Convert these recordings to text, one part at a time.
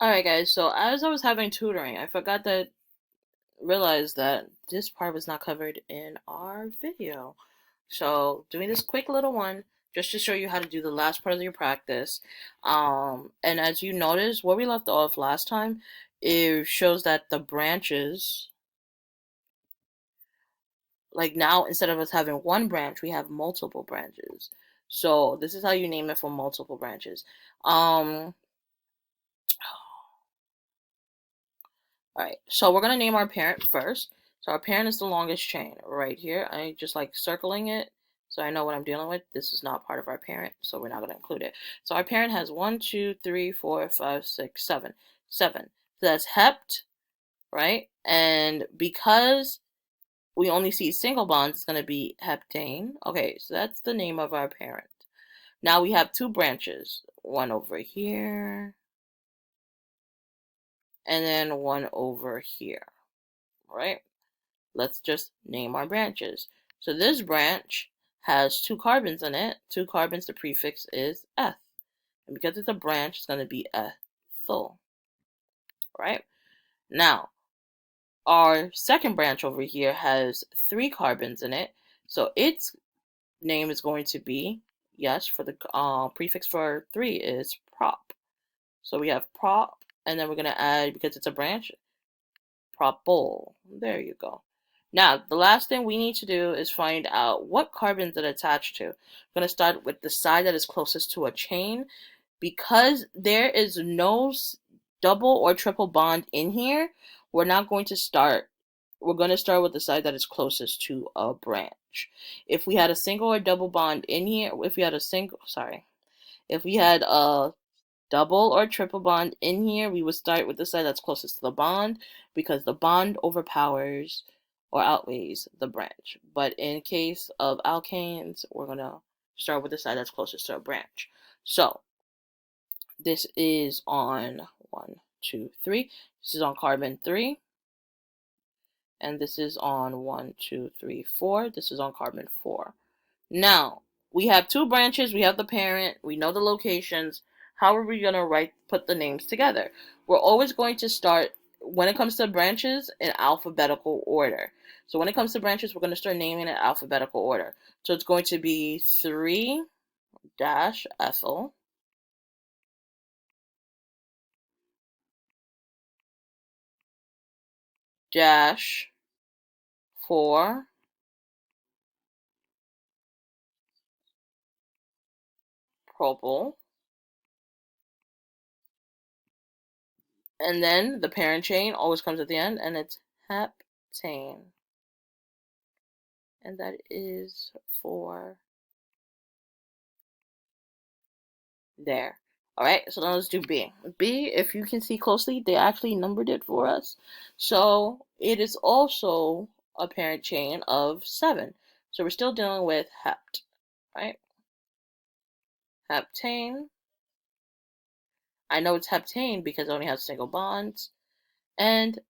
Alright guys, so as I was having tutoring, I forgot that realized that this part was not covered in our video. So doing this quick little one just to show you how to do the last part of your practice. And as you notice, where we left off last time, it shows that the branches, like now instead of us having one branch, we have multiple branches. So this is how you name it for multiple branches. Um, All right, so we're gonna name our parent first. So our parent is the longest chain right here. I just like circling it so I know what I'm dealing with. This is not part of our parent, so we're not gonna include it. So our parent has 1, 2, 3, 4, 5, 6, 7. 7. So that's hept, right? And because we only see single bonds, it's gonna be heptane. Okay, so that's the name of our parent. Now we have two branches. One over here, and then one over here, right? Let's just name our branches. So this branch has two carbons in it. Two carbons, the prefix is eth. And because it's a branch, it's going to be ethyl, right? Now, our second branch over here has three carbons in it. So its name is going to be, yes, for the prefix for three is prop. So we have prop, and then we're going to add, because it's a branch, propyl. There you go. Now, the last thing we need to do is find out what carbons it attached to. I'm going to start with the side that is closest to a chain. Because there is no double or triple bond in here, we're not going to start. We're going to start with the side that is closest to a branch. If we had a single or double bond in here, if we had a double or triple bond in here, we would start with the side that's closest to the bond because the bond overpowers or outweighs the branch. But in case of alkanes, we're going to start with the side that's closest to a branch. So this is on 1, 2, 3. This is on carbon 3. And this is on 1, 2, 3, 4. This is on carbon 4. Now, we have two branches, we have the parent, we know the locations. How are we going to put the names together? We're always going to start, when it comes to branches, in alphabetical order. So when it comes to branches, we're going to start naming in alphabetical order. So it's going to be 3 dash ethyl, dash 4 propyl, and then the parent chain always comes at the end, and it's heptane. And that is for there. All right, so now let's do B. B, if you can see closely, they actually numbered it for us. So it is also a parent chain of 7. So we're still dealing with hept, right? Heptane. I know it's heptane because it only has single bonds. And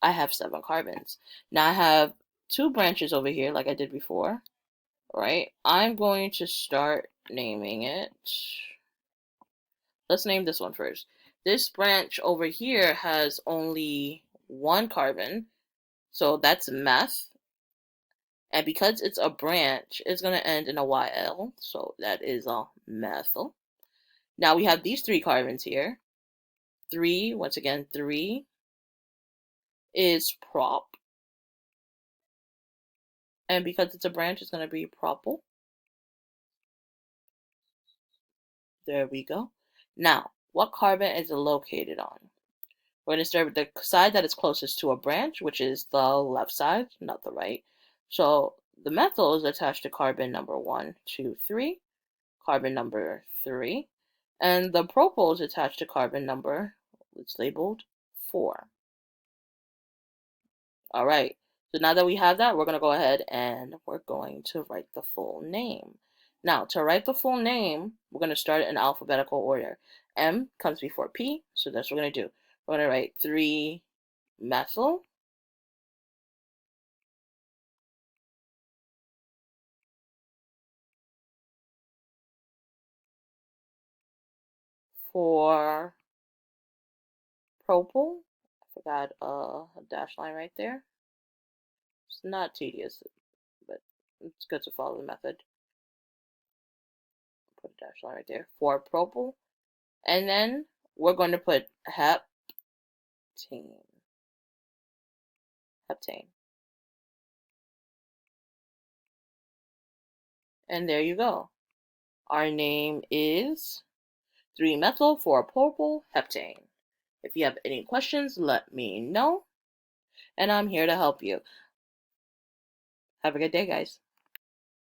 I have 7 carbons. Now I have 2 branches over here like I did before, right? I'm going to start naming it. Let's name this one first. This branch over here has only 1 carbon, so that's meth. And because it's a branch, it's going to end in a YL, so that is a methyl. Now we have these 3 carbons here. 3, once again, 3 is prop. And because it's a branch, it's going to be propyl. There we go. Now, what carbon is it located on? We're going to start with the side that is closest to a branch, which is the left side, not the right. So the methyl is attached to carbon number 1, 2, 3, carbon number 3, and the propyl is attached to carbon number, it's labeled 4. All right. So now that we have that, we're going to go ahead and we're going to write the full name. Now, to write the full name, we're going to start in alphabetical order. M comes before P, so that's what we're going to do. We're going to write 3-methyl, 4 propyl. I forgot a dash line right there. It's not tedious, but it's good to follow the method. Put a dash line right there. 4-propyl. And then we're going to put heptane. Heptane. And there you go. Our name is 3-methyl-4-propyl heptane. If you have any questions, let me know, and I'm here to help you. Have a good day, guys.